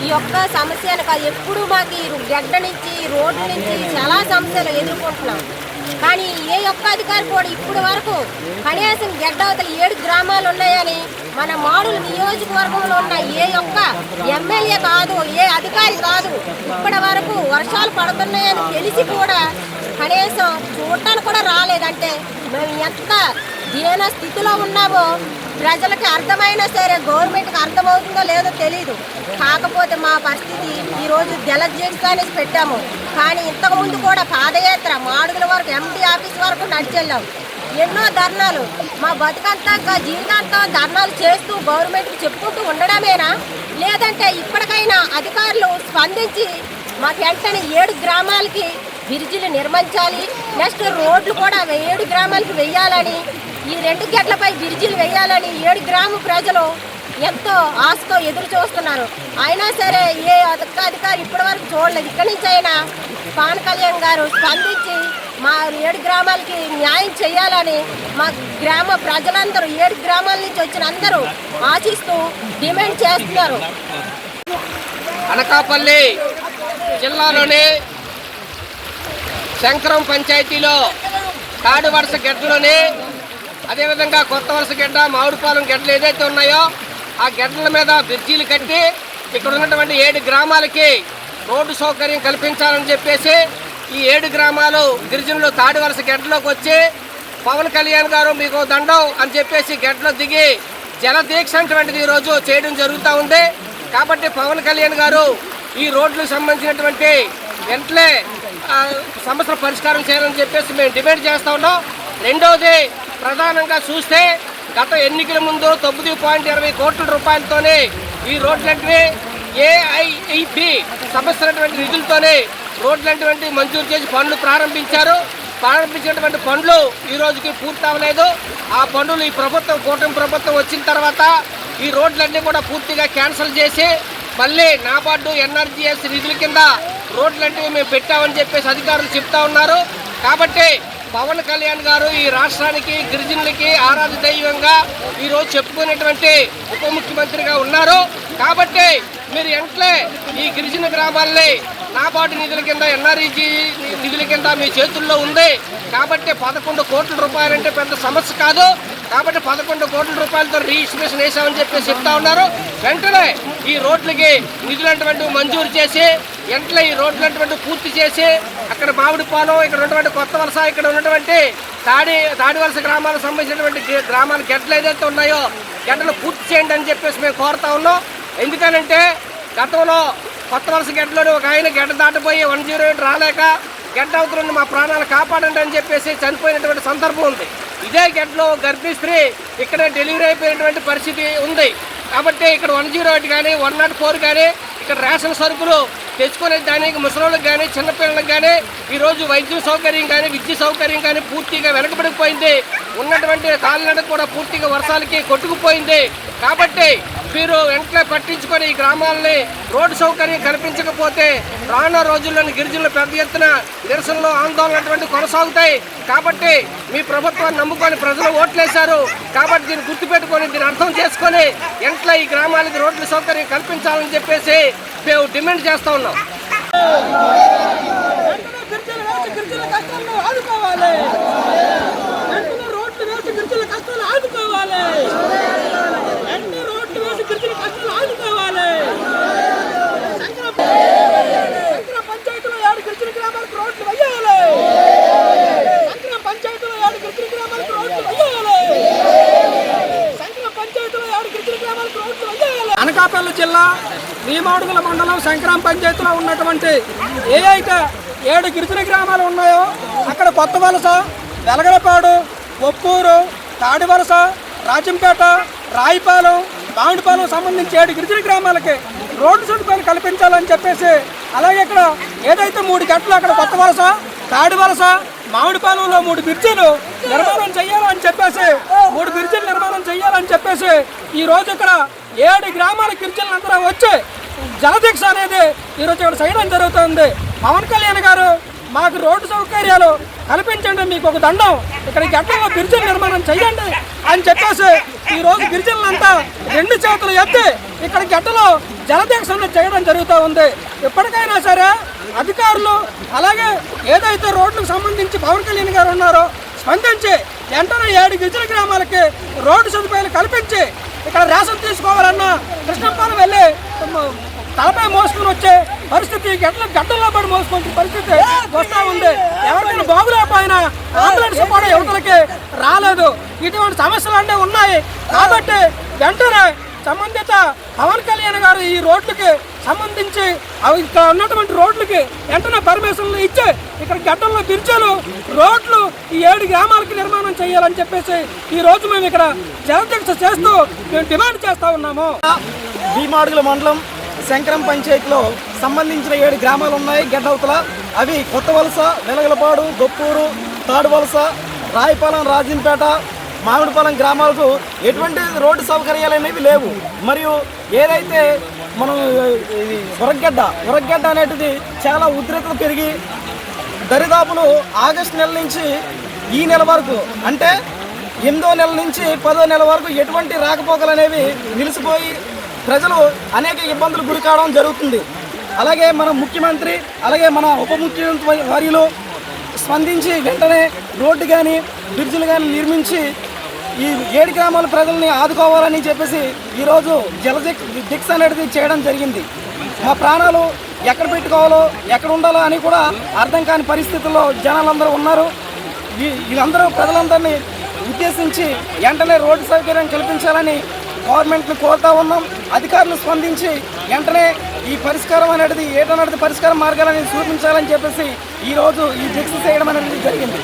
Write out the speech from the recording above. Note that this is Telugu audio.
ఈ యొక్క సమస్యను కాదు, ఎప్పుడు మాకు ఈ గడ్డ నుంచి రోడ్డు నుంచి చాలా సమస్యలు ఎదుర్కొంటున్నాం. కానీ ఏ ఒక్క అధికారి కూడా ఇప్పటి వరకు కనీసం గడ్డ అవతల 7 గ్రామాలు ఉన్నాయని మన మాడుల నియోజకవర్గంలో ఉన్న ఏ ఒక్క ఎమ్మెల్యే కాదు, ఏ అధికారి కాదు ఇప్పటి వరకు వర్షాలు పడుతున్నాయని తెలిసి కూడా కనీసం చూడటానికి కూడా రాలేదంటే మేము ఎంత దీన స్థితిలో ఉన్నామో ప్రజలకి అర్థమైనా సరే గవర్నమెంట్కి అర్థమవుతుందో లేదో తెలియదు. కాకపోతే మా పరిస్థితి ఈరోజు జలజీవితాన్ని పెట్టాము. కానీ ఇంతకుముందు కూడా పాదయాత్ర మాడుగుల వరకు ఎంపీ ఆఫీస్ వరకు నడిచెళ్ళాం. ఎన్నో ధర్నాలు, మా బతుకంతా జీవితాంతం ధర్నాలు చేస్తూ గవర్నమెంట్కి చెప్పుకుంటూ ఉండడమేనా, లేదంటే ఇప్పటికైనా అధికారులు స్పందించి మాకు వెంటనే 7 గ్రామాలకి బ్రిడ్జిలు నిర్మించాలి, నెక్స్ట్ రోడ్లు కూడా 7 గ్రామాలకు వేయాలని, ఈ 2 గేట్లపై బ్రిడ్జిలు వేయాలని 7 గ్రామ ప్రజలు ఎంతో ఆశతో ఎదురు చూస్తున్నారు. అయినా సరే ఏ అధికారి ఇప్పటివరకు చూడలేదు. ఇక్కడి నుంచి అయినా పవన్ కళ్యాణ్ గారు స్పందించి మా 7 గ్రామాలకి న్యాయం చేయాలని మా గ్రామ ప్రజలందరూ 7 గ్రామాల నుంచి వచ్చిన అందరూ ఆశిస్తూ డిమాండ్ చేస్తున్నారు. అనకాపల్లి జిల్లాలోని శంకరం పంచాయతీలో తాడు వరుస గడ్డలోని అదేవిధంగా కొత్త వరుస గడ్డ, మామిడిపాలెం గడ్డలు ఏదైతే ఉన్నాయో ఆ గడ్డల మీద బ్రిడ్జీలు కట్టి ఇక్కడ ఉన్నటువంటి 7 గ్రామాలకి రోడ్డు సౌకర్యం కల్పించాలని చెప్పేసి ఈ 7 గ్రామాలు గిరిజనులు తాడు వరుస గడ్డలోకి వచ్చి పవన్ కళ్యాణ్ గారు మీకు దండం అని చెప్పేసి గడ్డలో దిగి జలదీక్ష అటువంటిది ఈరోజు చేయడం జరుగుతూ ఉంది. కాబట్టి పవన్ కళ్యాణ్ గారు ఈ రోడ్లకు సంబంధించినటువంటి వెంటనే సమస్యల పరిష్కారం చేయాలని చెప్పేసి మేము డిమాండ్ చేస్తూ ఉన్నాం. రెండవది ప్రధానంగా చూస్తే గత ఎన్నికల ముందు 9.20 కోట్ల రూపాయలతోనే ఈ రోడ్లంటివి ఏఐఐబి సమస్యలటువంటి నిధులతోనే రోడ్లంటివంటి మంజూరు చేసి పనులు ప్రారంభించినటువంటి పనులు ఈ రోజుకి పూర్తి అవ్వలేదు. ఆ పనులు ఈ ప్రభుత్వం కూటమి ప్రభుత్వం వచ్చిన తర్వాత ఈ రోడ్లన్నీ కూడా పూర్తిగా క్యాన్సిల్ చేసి మళ్ళీ నాబార్డు ఎన్ఆర్జీఎస్ నిధుల కింద రోడ్లంటివి మేము పెట్టామని చెప్పేసి అధికారులు చెప్తా ఉన్నారు. కాబట్టి పవన్ కళ్యాణ్ గారు ఈ రాష్ట్రానికి గిరిజనులకి ఆరాధ్య దైవంగా ఈరోజు చెప్పుకునేటువంటి ఉప ముఖ్యమంత్రిగా ఉన్నారు. కాబట్టి మీరు వెంటనే ఈ గిరిజన గ్రామాలని నాబార్డు నిధుల కింద ఎన్ఆర్ఈజీ నిధుల కింద మీ చేతుల్లో ఉంది. కాబట్టి 11 కోట్ల రూపాయలంటే పెద్ద సమస్య కాదు. కాబట్టి 11 కోట్ల రూపాయలతో రిజిస్ట్రేషన్ వేసామని చెప్పేసి చెప్తా ఉన్నారు. వెంటనే ఈ రోడ్లకి నిధులంటువంటి మంజూరు చేసి వెంటనే ఈ రోడ్లంటువంటి పూర్తి చేసి అక్కడ మామిడిపాలెం, ఇక్కడ ఉన్నటువంటి కొత్త వలస, ఇక్కడ ఉన్నటువంటి తాడి వలస గ్రామాలకు సంబంధించినటువంటి గ్రామాల గడ్డలు ఏదైతే ఉన్నాయో గడ్డలు పూర్తి చేయండి అని చెప్పేసి మేము కోరుతా ఉన్నాం. ఎందుకనంటే గతంలో కొత్త వలస గడ్డలోని ఒక ఆయన గడ్డ దాటిపోయి 108 రాలేక గడ్డ అవతలని మా ప్రాణాలు కాపాడండి అని చెప్పేసి చనిపోయినటువంటి సందర్భం ఉంది. ఇదే గడ్డలో గర్భిణీ స్త్రీ ఇక్కడ డెలివరీ అయిపోయినటువంటి పరిస్థితి ఉంది. కాబట్టి ఇక్కడ 108 కానీ 104 కానీ ఇక్కడ రేషన్ సరుకులు తెచ్చుకునే దానికి ముసలోళ్ళకి కానీ చిన్నపిల్లలకు కానీ ఈరోజు వైద్య సౌకర్యం కానీ విద్య సౌకర్యం కానీ పూర్తిగా వెనకబడిపోయింది. ఉన్నటువంటి కాలినడక కూడా పూర్తిగా వర్షాలకి కొట్టుకుపోయింది. కాబట్టి మీరు వెంటనే పట్టించుకొని ఈ గ్రామాలని రోడ్డు సౌకర్యం కల్పించకపోతే రానున్న రోజుల్లోని గిరిజనులు పెద్ద ఎత్తున నిరసనలు ఆందోళన కొనసాగుతాయి. కాబట్టి మీ ప్రభుత్వాన్ని నమ్ముకొని ప్రజలు ఓట్లేశారు. కాబట్టి దీన్ని గుర్తుపెట్టుకొని దీన్ని అర్థం చేసుకొని వెంటనే ఈ గ్రామాలకి రోడ్ల సౌకర్యం కల్పించాలని చెప్పేసి మేము డిమాండ్ చేస్తూ ఉన్నాం. అనకాపల్లి జిల్లా భీమాడుగుల మండలం శంకరం పంచాయతీలో ఉన్నటువంటి ఏ అయితే 7 గిరిజన గ్రామాలు ఉన్నాయో అక్కడ కొత్త వలస, వెలగలపాడు, ఒప్పూరు, తాడివలస, రాజంపేట, రాయిపాలెం, మామిడిపాలెం సంబంధించి 7 గిరిజన గ్రామాలకి రోడ్డు సదుపాయాలు కల్పించాలని చెప్పేసి, అలాగే ఇక్కడ ఏదైతే 3 గంటలు అక్కడ కొత్త వలస, తాడివలస, మామిడిపాలెంలో 3 బ్రిడ్జిలు నిర్మాణం చేయాలని చెప్పేసి 3 బ్రిడ్జిలు నిర్మాణం చేయాలని చెప్పేసి ఈరోజు ఇక్కడ 7 గ్రామాల గిరిజనులందరూ వచ్చి జలదీక్ష అనేది ఈరోజు ఇక్కడ చేయడం జరుగుతుంది. పవన్ కళ్యాణ్ గారు మాకు రోడ్డు సౌకర్యాలు కల్పించండి, మీకు ఒక దండం, ఇక్కడ గడ్డల్లో బ్రిడ్జిలు నిర్మాణం చేయండి అని చెప్పేసి ఈరోజు గిరిజనులంతా 2 చేతులు ఎత్తి ఇక్కడ గడ్డలో జలదీక్షలు చేయడం జరుగుతూ ఉంది. ఇప్పటికైనా సరే అధికారులు అలాగే ఏదైతే రోడ్లకు సంబంధించి పవన్ కళ్యాణ్ గారు ఉన్నారో స్పందించి వెంటనే 7 గిరిజన గ్రామాలకి రోడ్డు సదుపాయాలు కల్పించి ఇక్కడ రేషన్ తీసుకోవాలన్నా కృష్ణపాలెం వెళ్ళి తలపై మోసుకుని వచ్చే పరిస్థితి, గడ్డల్లో పడి మోసుకునే పరిస్థితి వస్తూ ఉంది. ఎవరికైనా బాగులేకపోయినా అంబులెన్స్ కూడా యువతలకి రాలేదు. ఇటువంటి సమస్యలు అన్నీ ఉన్నాయి. కాబట్టి వెంటనే సంబంధిత పవన్ కళ్యాణ్ గారు ఈ రోడ్లకి సంబంధించి ఇక్కడ ఉన్నటువంటి రోడ్లకి వెంటనే పర్మిషన్లు ఇచ్చి ఇక్కడ గడ్డల్లో బ్రిడ్జీలు రోడ్లు ఈ 7 గ్రామాలకి నిర్మాణం చేయాలని చెప్పేసి ఈ రోజు మేము ఇక్కడ జలదీక్ష చేస్తూ మేము డిమాండ్ చేస్తూ ఉన్నాము. భీమాడుగుల మండలం శంకరం పంచాయతీలో సంబంధించిన 7 గ్రామాలు ఉన్నాయి గడ్డవతల. అవి కొత్త వలస, వెలగలపాడు, గొప్పూరు, తాడు వలస, రాయపాలెం, రాజంపేట, మామిడిపాలెం గ్రామాలకు ఎటువంటి రోడ్డు సౌకర్యాలు అనేవి లేవు. మరియు ఏదైతే మనం ఉరగడ్డ అనేటిది చాలా ఉధృతత పెరిగి దరిదాపులు ఆగస్టు నెల నుంచి ఈ నెల వరకు, అంటే 8వ నెల నుంచి 10వ నెల వరకు ఎటువంటి రాకపోకలు అనేవి నిలిచిపోయి ప్రజలు అనేక ఇబ్బందులు గురి కావడం జరుగుతుంది. అలాగే మన ముఖ్యమంత్రి అలాగే మన ఉప ముఖ్యమంత్రి వర్యులు స్పందించి వెంటనే రోడ్డు కానీ బ్రిడ్జిలు కానీ నిర్మించి ఈ 7 గ్రామాల ప్రజల్ని ఆదుకోవాలని చెప్పేసి ఈరోజు జలదీక్ష అనేది చేయడం జరిగింది. మా ప్రాణాలు ఎక్కడ పెట్టుకోవాలో ఎక్కడ ఉండాలో అని కూడా అర్థం కాని పరిస్థితుల్లో జనాలందరూ ఉన్నారు. వీళ్ళందరూ ప్రజలందరినీ ఉద్దేశించి వెంటనే రోడ్డు సౌకర్యం కల్పించాలని గవర్నమెంట్ని కోరుతా ఉన్నాం. అధికారులు స్పందించి వెంటనే ఈ పరిష్కారం అనేది ఏటనేది పరిష్కార మార్గాలని చూపించాలని చెప్పేసి ఈరోజు ఈ దీక్ష చేయడం అనేది జరిగింది.